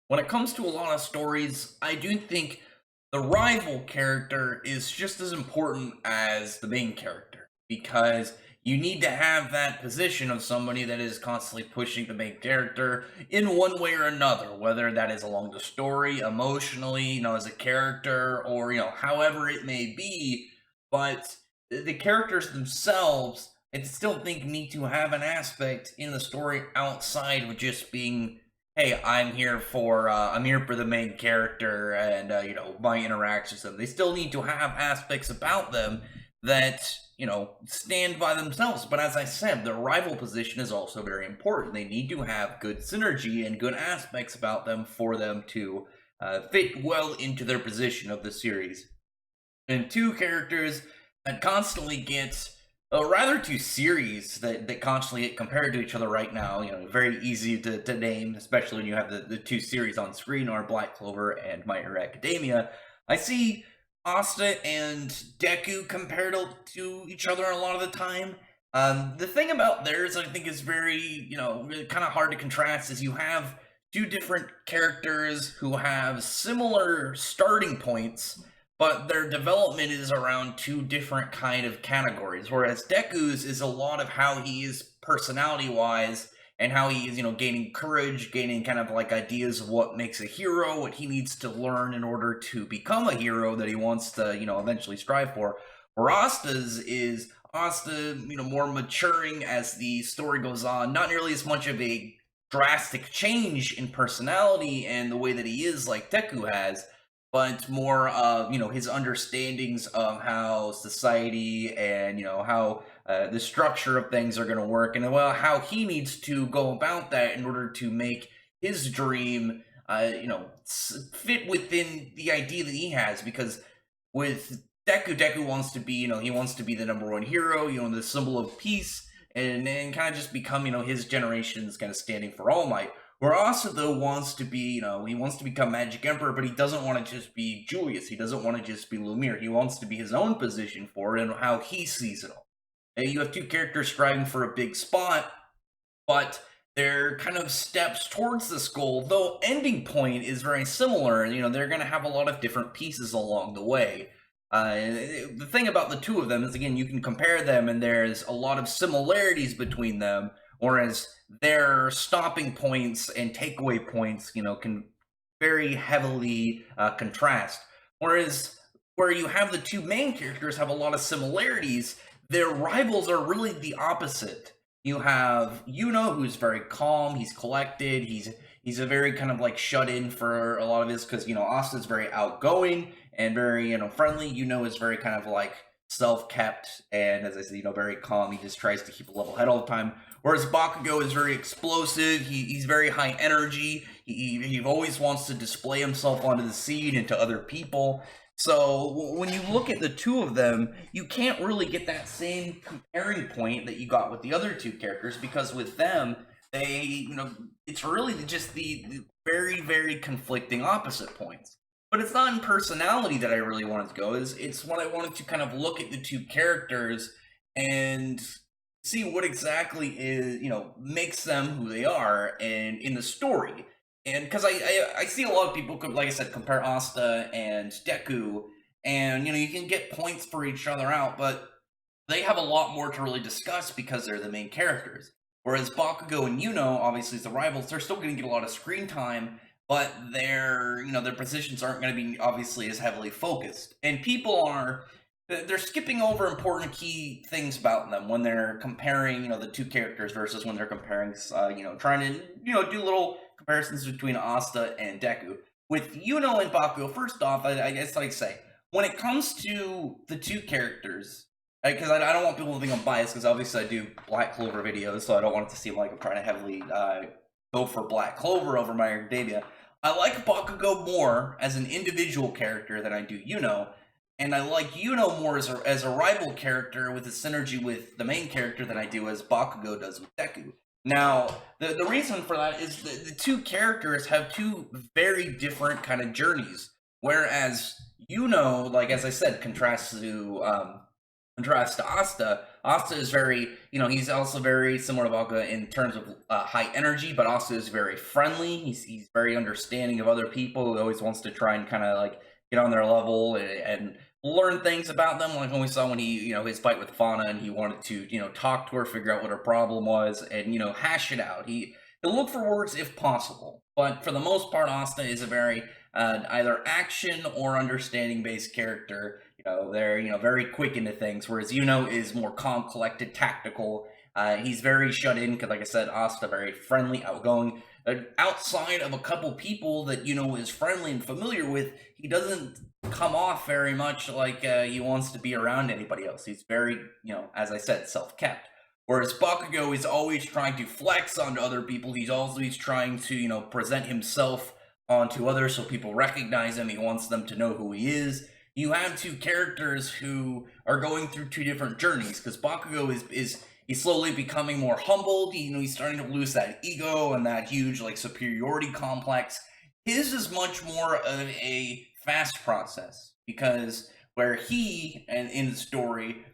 When it comes to a lot of stories, I do think the rival character is just as important as the main character because you need to have that position of somebody that is constantly pushing the main character in one way or another, whether that is along the story, emotionally, as a character, or, however it may be. But the characters themselves, I still think, need to have an aspect in the story outside of just being, hey, I'm here for the main character and my interactions with them. They still need to have aspects about them that stand by themselves. But as I said, the rival position is also very important. They need to have good synergy and good aspects about them for them to fit well into their position of the series. And two characters that constantly get rather two series that constantly get compared to each other right now. Very easy to name, especially when you have the two series on screen, are Black Clover and My Hero Academia. I see Asta and Deku compared to each other a lot of the time. The thing about theirs, I think, is very, kind of hard to contrast, is you have two different characters who have similar starting points, but their development is around two different kind of categories. Whereas Deku's is a lot of how he is personality wise and how he is, gaining courage, gaining kind of like ideas of what makes a hero, what he needs to learn in order to become a hero that he wants to, eventually strive for. Where Asta's is Asta, more maturing as the story goes on, not nearly as much of a drastic change in personality and the way that he is like Deku has, but more of his understandings of how society and how the structure of things are going to work, and well, how he needs to go about that in order to make his dream fit within the idea that he has. Because with Deku wants to be, he wants to be the number one hero, the symbol of peace, and kind of just become, his generation's kind of standing for All Might. Where Asa, though, wants to be, he wants to become Magic Emperor, but he doesn't want to just be Julius. He doesn't want to just be Lumiere. He wants to be his own position for it and how he sees it all. And you have two characters striving for a big spot, but they're kind of steps towards this goal, though ending point is very similar. They're going to have a lot of different pieces along the way. The thing about the two of them is, again, you can compare them, and there's a lot of similarities between them, whereas their stopping points and takeaway points, can very heavily contrast. Whereas where you have the two main characters have a lot of similarities, their rivals are really the opposite. You have Yuno, who's very calm, he's collected, he's a very kind of like shut in for a lot of this, because Asta's very outgoing and very friendly. Yuno is very kind of like self-kept and, as I said, very calm. He just tries to keep a level head all the time. Whereas Bakugou is very explosive. He's very high energy. He always wants to display himself onto the scene and to other people. So when you look at the two of them, you can't really get that same comparing point that you got with the other two characters, because with them, they, it's really just the very, very conflicting opposite points. But it's not in personality that I really wanted to go. It's when I wanted to kind of look at the two characters and see what exactly is, makes them who they are and in the story. And because I see a lot of people, like I said, compare Asta and Deku, and you can get points for each other out, but they have a lot more to really discuss because they're the main characters. Whereas Bakugo and Yuno, obviously as the rivals, they're still going to get a lot of screen time, but their positions aren't going to be obviously as heavily focused. And people they're skipping over important key things about them when they're comparing the two characters versus when they're comparing trying to do little comparisons between Asta and Deku. With Yuno and Bakugo, first off, I guess I'd say, when it comes to the two characters, because I don't want people to think I'm biased, because obviously I do Black Clover videos, so I don't want it to seem like I'm trying to heavily go for Black Clover over My Academia. I like Bakugo more as an individual character than I do Yuno, and I like Yuno more as a rival character with a synergy with the main character than I do as Bakugo does with Deku. Now, the reason for that is the two characters have two very different kind of journeys, whereas Yuno, like as I said, contrasts to Asta, Asta is very, he's also very similar to Bakugo in terms of high energy, but also is very friendly. He's very understanding of other people. He always wants to try and kind of like get on their level and learn things about them. Like when we saw when he, his fight with Fauna, and he wanted to, talk to her, figure out what her problem was, and hash it out. He'll look for words if possible, but for the most part, Asta is a very either action or understanding based character. They're very quick into things, whereas is more calm, collected, tactical. He's very shut in because, like I said, Asta very friendly, outgoing. Outside of a couple people that is friendly and familiar with, he doesn't come off very much like he wants to be around anybody else. He's very, as I said, self-kept. Whereas Bakugo is always trying to flex onto other people. He's always trying to, present himself onto others so people recognize him. He wants them to know who he is. You have two characters who are going through two different journeys, because Bakugo he's slowly becoming more humbled. He's starting to lose that ego and that huge like superiority complex. His is much more of a fast process, because where he and in the story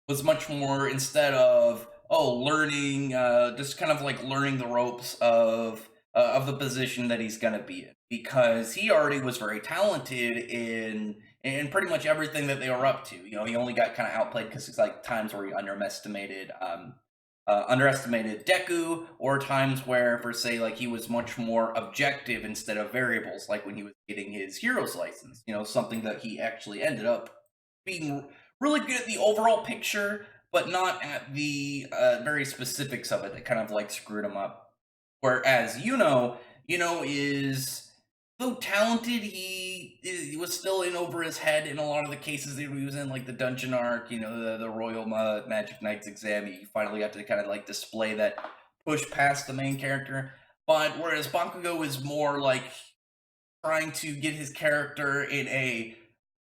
was much more, instead of learning, just kind of like learning the ropes of the position that he's gonna be in, because he already was very talented in pretty much everything that they were up to. He only got kind of outplayed because it's like times where he underestimated Deku, or times where, for say, like he was much more objective instead of variables, like when he was getting his hero's license. Something that he actually ended up being really good at the overall picture, but not at the very specifics of it that kind of like screwed him up. Whereas Yuno is, though talented, he was still in over his head in a lot of the cases that he was in, like the dungeon arc, the Royal Magic Knights exam. He finally got to kind of like display that push past the main character. But whereas Bakugo is more like trying to get his character in a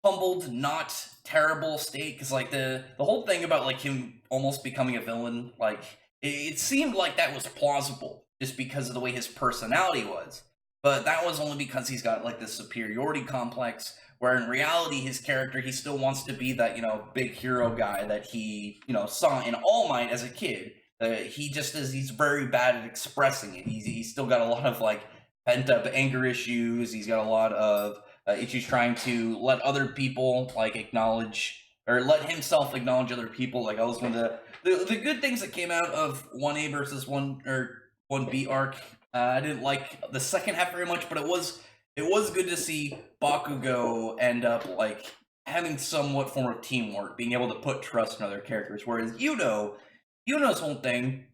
humbled, not terrible state, because like the whole thing about like him almost becoming a villain, like it seemed like that was plausible just because of the way his personality was. But that was only because he's got like this superiority complex, where in reality his character, he still wants to be that, big hero guy that he, saw in All Might as a kid. He's very bad at expressing it. He's still got a lot of like pent up anger issues. He's got a lot of issues trying to let other people like acknowledge, or let himself acknowledge other people. Like, I was one of the good things that came out of 1A versus 1B arc. I didn't like the second half very much, but it was good to see Bakugo end up like having somewhat form of teamwork, being able to put trust in other characters. Whereas Yuno's whole thing,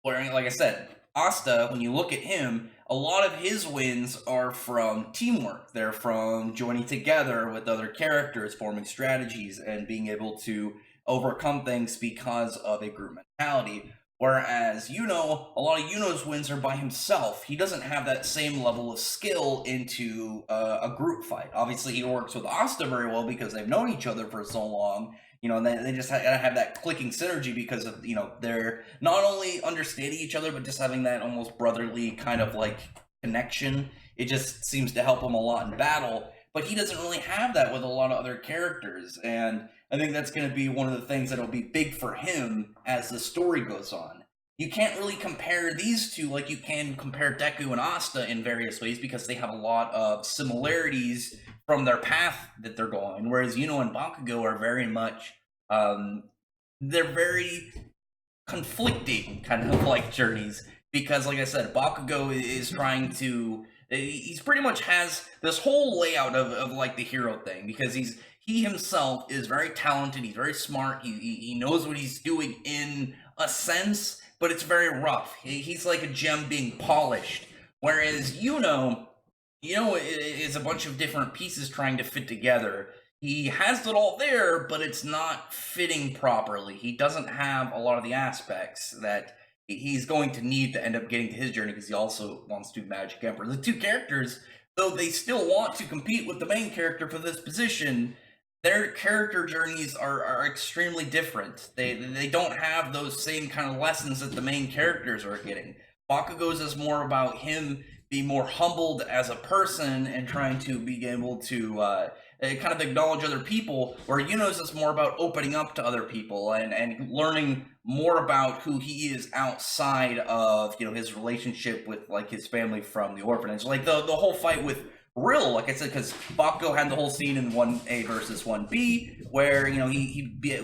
where, like I said, Asta, when you look at him, a lot of his wins are from teamwork. They're from joining together with other characters, forming strategies, and being able to overcome things because of a group mentality. Whereas a lot of Yuno's wins are by himself. He doesn't have that same level of skill into a group fight. Obviously, he works with Asta very well because they've known each other for so long. And they just have that clicking synergy because of, they're not only understanding each other, but just having that almost brotherly kind of like connection. It just seems to help him a lot in battle. But he doesn't really have that with a lot of other characters. And I think that's going to be one of the things that'll be big for him as the story goes on. You can't really compare these two like you can compare Deku and Asta in various ways, because they have a lot of similarities from their path that they're going. Whereas Yuno and Bakugou are very much, they're very conflicting kind of like journeys. Because, like I said, Bakugou is trying to, he's pretty much has this whole layout of like the hero thing, because he himself is very talented, he's very smart, he knows what he's doing in a sense, but it's very rough. He's like a gem being polished. Whereas Yuno is a bunch of different pieces trying to fit together. He has it all there, but it's not fitting properly. He doesn't have a lot of the aspects that he's going to need to end up getting to his journey, because he also wants to be Magic Emperor. The two characters, though they still want to compete with the main character for this position, their character journeys are extremely different. They don't have those same kind of lessons that the main characters are getting. Bakugo's is more about him be more humbled as a person and trying to be able to kind of acknowledge other people, where Yuno's is more about opening up to other people and learning more about who he is outside of his relationship with like his family from the orphanage. Like the whole fight with Rill, like I said, because Bakugo had the whole scene in 1A versus 1B where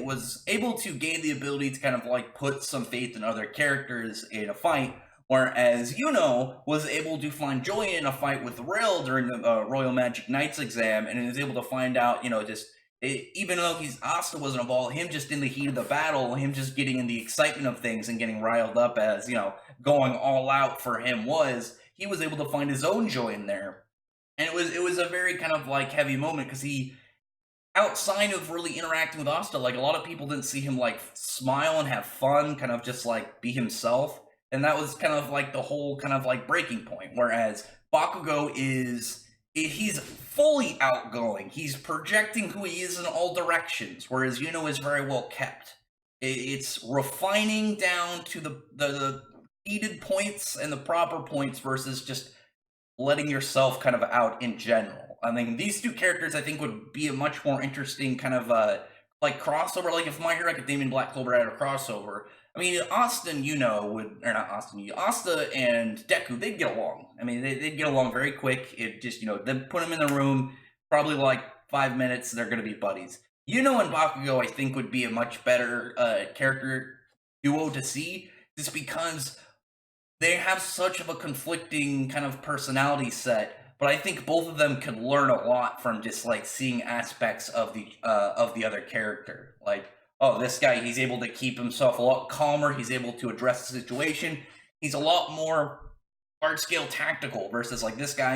was able to gain the ability to kind of like put some faith in other characters in a fight, whereas Yuno was able to find joy in a fight with Rill during the Royal Magic Knights exam, and was able to find out, even though Asta wasn't involved, him just in the heat of the battle, him just getting in the excitement of things and getting riled up as, going all out for him he was able to find his own joy in there. And it was a very kind of like heavy moment, because he, outside of really interacting with Asta, like a lot of people didn't see him like smile and have fun, kind of just like be himself. And that was kind of like the whole kind of like breaking point. Whereas Bakugo he's fully outgoing. He's projecting who he is in all directions, whereas Yuno is very well kept. It's refining down to the needed points and the proper points versus just letting yourself kind of out in general. I mean, these two characters I think would be a much more interesting kind of like crossover. Like if My Hero Academia and Black Clover had a crossover, I mean, Asta and Asta and Deku, they'd get along. I mean, they'd get along very quick. It just, then put them in the room, probably like 5 minutes, they're going to be buddies. Yuno and Bakugo, I think, would be a much better character duo to see, just because they have such of a conflicting kind of personality set. But I think both of them can learn a lot from just like seeing aspects of the other character. Like, oh, this guy, he's able to keep himself a lot calmer. He's able to address the situation. He's a lot more large-scale tactical versus like this guy.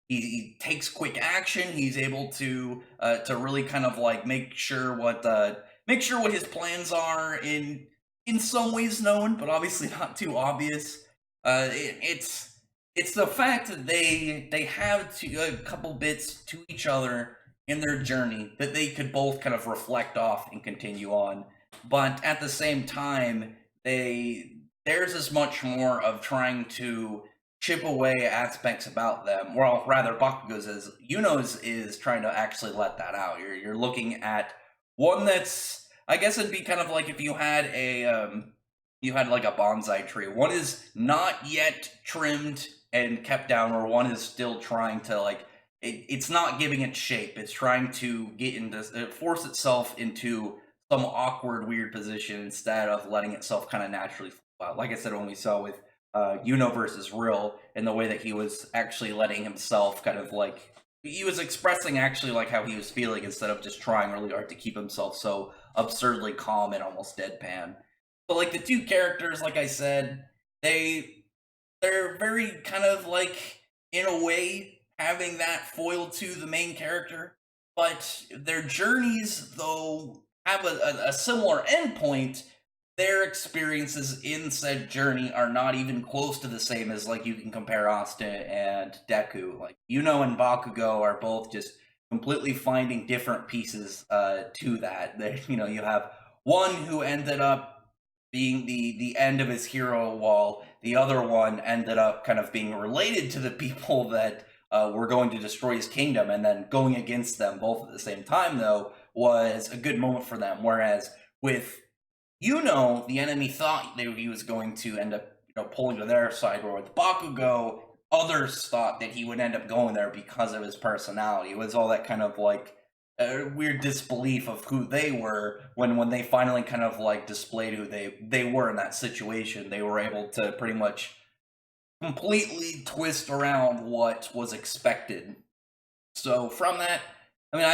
He takes quick action. He's able to really kind of like make sure what his plans are in some ways known, but obviously not too obvious. It's the fact that they have a couple bits to each other in their journey that they could both kind of reflect off and continue on. But at the same time, there's as much more of trying to chip away aspects about them. Well, rather, Bakugo's Yuno's is trying to actually let that out. You're looking at one that's, I guess it'd be kind of like if you had like a bonsai tree. One is not yet trimmed and kept down, or one is still trying to like, it's not giving it shape. It's trying to force itself into some awkward, weird position instead of letting itself kind of naturally flow out. Like I said, when we saw with Yuno versus Rill, and the way that he was actually letting himself kind of like, he was expressing actually like how he was feeling instead of just trying really hard to keep himself so absurdly calm and almost deadpan. But like the two characters, like I said, they're very kind of like, in a way, having that foil to the main character, but their journeys, though, have a similar endpoint. Their experiences in said journey are not even close to the same as like you can compare Asta and Deku. Like Yuno and Bakugo are both just completely finding different pieces to that. You have one who ended up being the end of his hero, while the other one ended up kind of being related to the people that were going to destroy his kingdom, and then going against them both at the same time, though, was a good moment for them. Whereas with Yuno, the enemy thought he was going to end up pulling to their side, where with Bakugo, others thought that he would end up going there because of his personality. It was all that kind of like a weird disbelief of who they were, when they finally kind of like displayed who they were in that situation. They were able to pretty much completely twist around what was expected. So from that, I mean,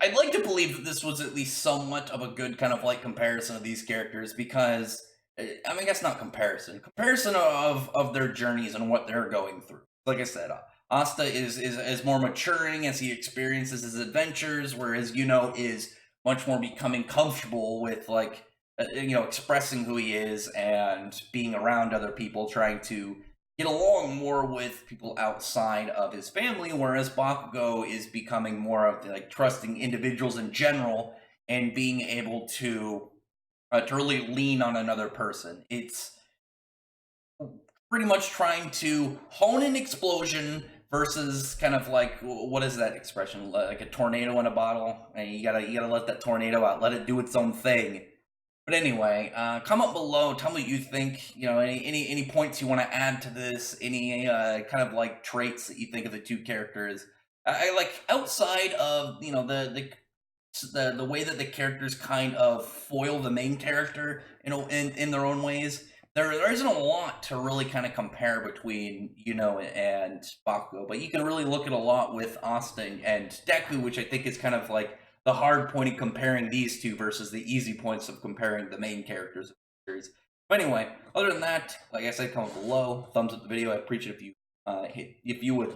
I'd like to believe that this was at least somewhat of a good kind of like comparison of these characters, because I mean, I guess not comparison of their journeys and what they're going through. Like I said, Asta is more maturing as he experiences his adventures, whereas Yuno is much more becoming comfortable with like expressing who he is and being around other people, trying to get along more with people outside of his family, whereas Bakugo is becoming more of like trusting individuals in general and being able to really lean on another person. It's pretty much trying to hone an explosion versus kind of like, what is that expression? Like a tornado in a bottle, and you gotta let that tornado out, let it do its own thing. But anyway, comment below. Tell me what you think. You know, any points you want to add to this. Any kind of like traits that you think of the two characters. I like outside of the way that the characters kind of foil the main character in their own ways. There isn't a lot to really kind of compare between Yuno and Bakugo, but you can really look at a lot with Austin and Deku, which I think is kind of like the hard point of comparing these two versus the easy points of comparing the main characters of the series. But anyway, other than that, like I said, comment below, thumbs up the video. I appreciate if you would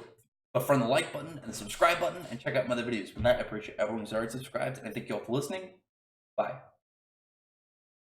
friend the like button and the subscribe button, and check out my other videos. From that, I appreciate everyone who's already subscribed, and I thank you all for listening. Bye.